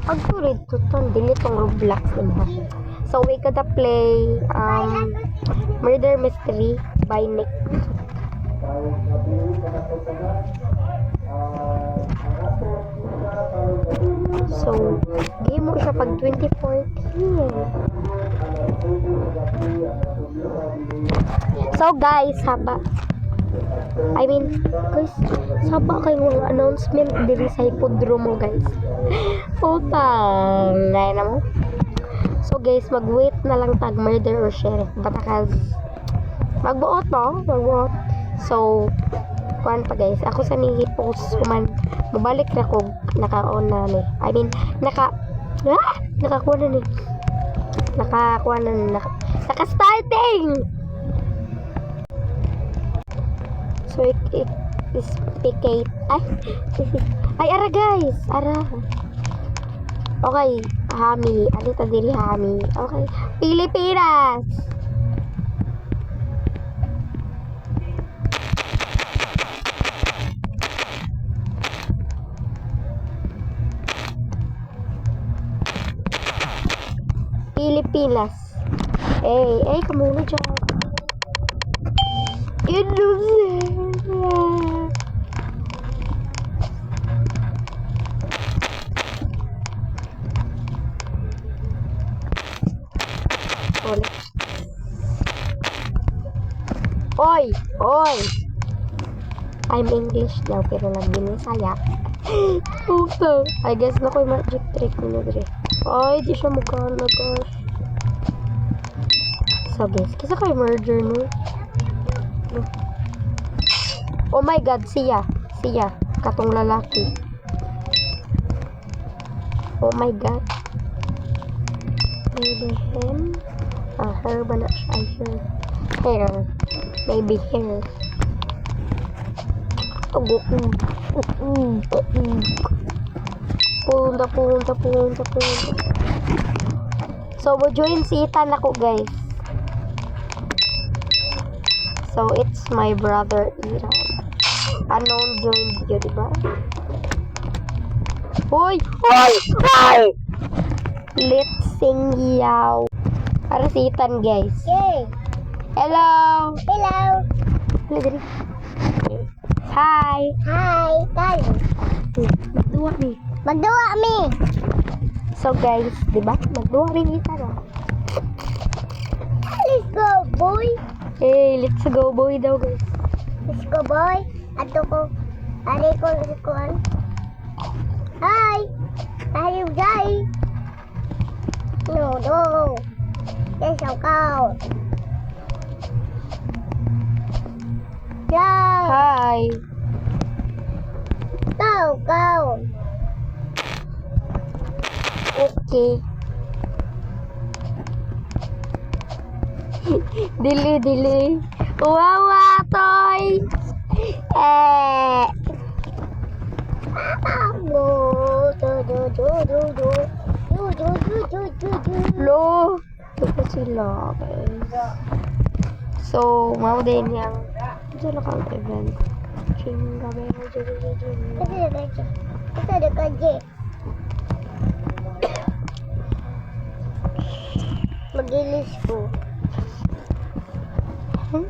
Agturid to ton dili tong Roblox nila. So we could play Murder Mystery by Nick. So game mo siya pag 2014. So guys, guys, saba kayong announcement diri sa hipodromo guys. Putang, ngay na mo. So guys, mag-wait na lang tag murder or sheriff. Batakas magbuot no? Magbuot. So, kuan pa guys. Ako sa ni post man mabalik na ko naka-on na ni. Nakakuha na ni. Naka-starting! So, explicate. Ay, ara guys! Ara. Okay, Hami. Ano ta diri Hami? Okay. Pilipinas! Pilipinas. Kamu na dyan. Indonesia. Oy! I'm English daw pero nag-Binisaya. Puto. I guess na ko yung magic trick nila dire. Ay, di siya magkala gosh. So guys, kisa kayo murder no? Oh my god, siya. Katong lalaki. Oh my god. Maybe him? Her ba na siya? Hair. Maybe hair. Punta. So, join si Ethan ako, guys. So, it's my brother, Iran. Unknown join video, diba? Hoy! Let's sing yaw. Para si Ethan, guys. Yay! Hello! Hello! Hi! Tayo. Magduwa mi! So guys, diba? Magduwa rin kita na. Let's go, boy! Let's go boy daw guys. Let's go, boy! Ato ko. Ari ko. Hi! Tayo, guys! No. Yes, go! Hi! Go! Okay. Dili. Wawa, toy! Lo! Ito sila, guys. So, mau din yang sila kang event. Ito ada kerja. Magilis ko. No.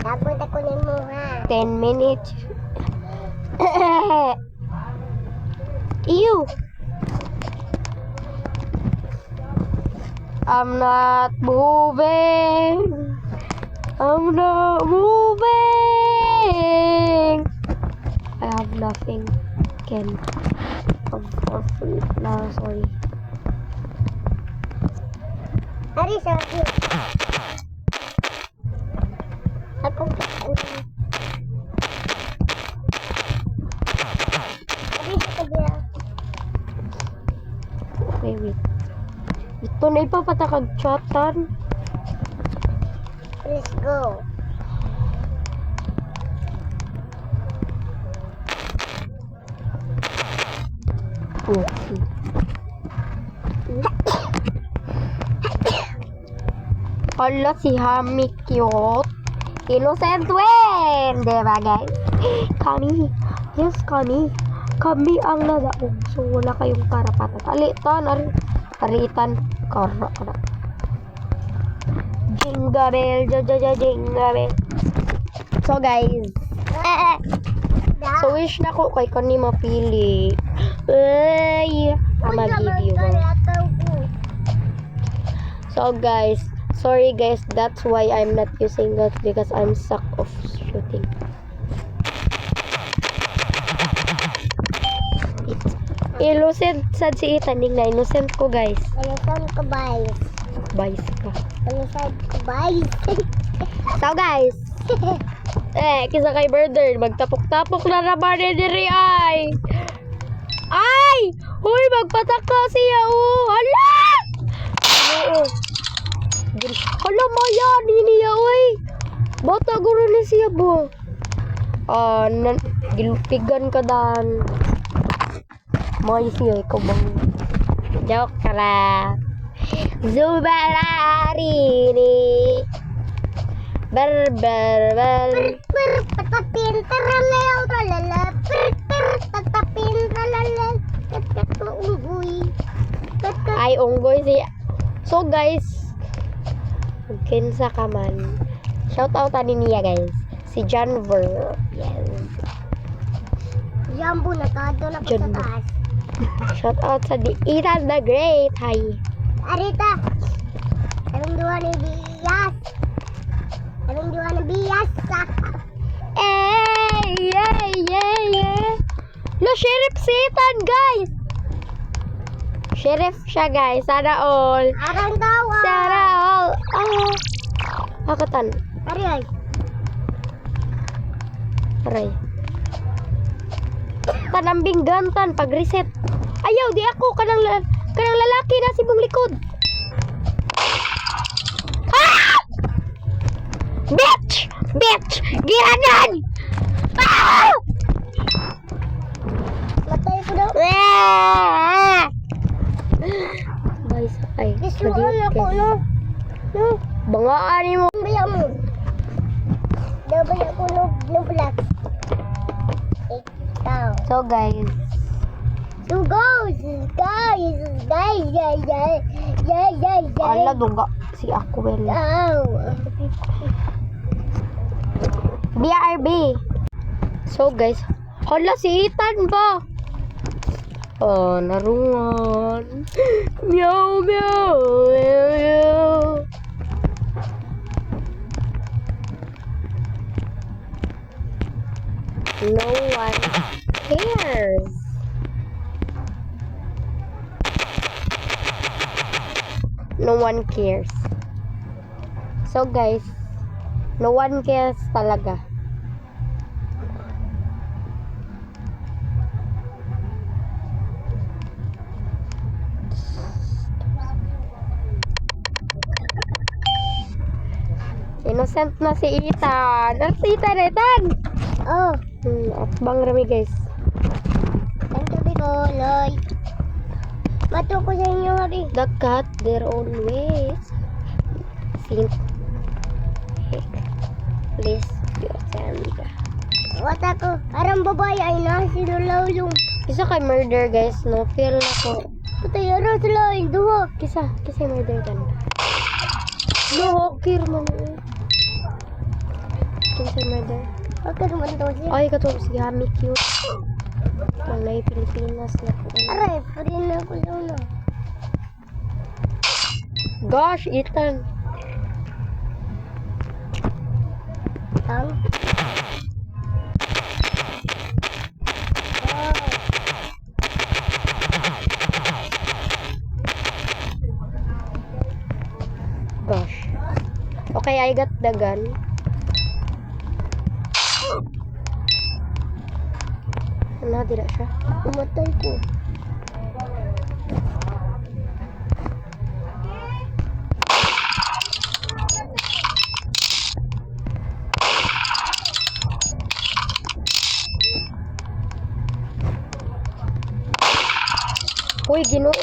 Dapat ako ni mo ha. 10 minutes. Ew! I'm not moving. I have nothing. No, sorry. Hari saja. Aku. Hari saja. Wait. Ito na ipapatakag chatan. Let's go. Okay. Hala, si Hami cute. Innocent win! Diba guys? Connie. Yes, Connie. kami ang nadaog. So, wala kayong karapatan. Alitan, aritan, kara. Jingle bell, jingle bell. So, guys. So, wish na ko kay kani mapili. Ay, mag-give you. So, guys. Sorry, guys. That's why I'm not using that because I'm suck of shooting. Innocent sad si Ethan, na innocent ko, guys. Innocent ko, guys. Bias ka. Innocent ko, guys. So, guys. Kisa kay Birder, magtapok-tapok na naman ni diri ay. Ay! Huy, magpataka siya, oh. Hala! Oo. Hala, maya, niya, oy. Bata guro ni siya, bo. Gilupigan ka dan. May siya, ikaw bang. Joke ka la. Zubarini. Ber. Patapin, taralayaw, tralala. Patapin, tralala. Unggoy. Ay, unggoy siya. So, guys. Kinsa ka man. Shout out niya, guys. Si Janver. Yes. Jambo na todo na ko sa Jambo. taas. Shout out sa Ethan the Great. Hi. Arita. Anong duwa ni Bias? Anong duwa ni Bias? Yeah. Lo, sheriff si Ethan, guys. Sheriff siya, guys. Sana all. Arang tawa. Sana all. Akatan. Ari. Aray. Tanambing gantan pag reset. Ayaw di ako kanang lalaki na si mong likod. Ah! Bitch! Giranan! Ah! Matay ko daw. Bay sakay. Isuon ako, no? No? Bangaan mo. Baya mo. Daw ko no black. Ikaw. So guys, So guys. ala duga si Aquel. Ow. BRB. So guys, hala si Ethan ba? Oh, narungan. Meow. No one cares. No one cares. So guys, no one cares talaga. Innocent na si Ethan. Ano si Ethan? Oh. At bang rami guys. Ang tabi ko, Loy. Mato ko sa inyo, Hari. The cat their own ways. Think. Please be Sandra. Wata ko. Arang babae ay nasilulawlong. Isa kay murder guys, no? Feel na ko. Patay ara sila ay duha. Kisa murder ka na. No, okay man. Kisa murder. Okay naman to siya. Ay, katulog si Hami cute. Malay Pilipinas na po. Aray, pwede na ako lang na. Gosh, Ethan. Ang? Gosh. Okay, I got the gun. Ano, dila siya? Umatay ko. Uy, Ginoo.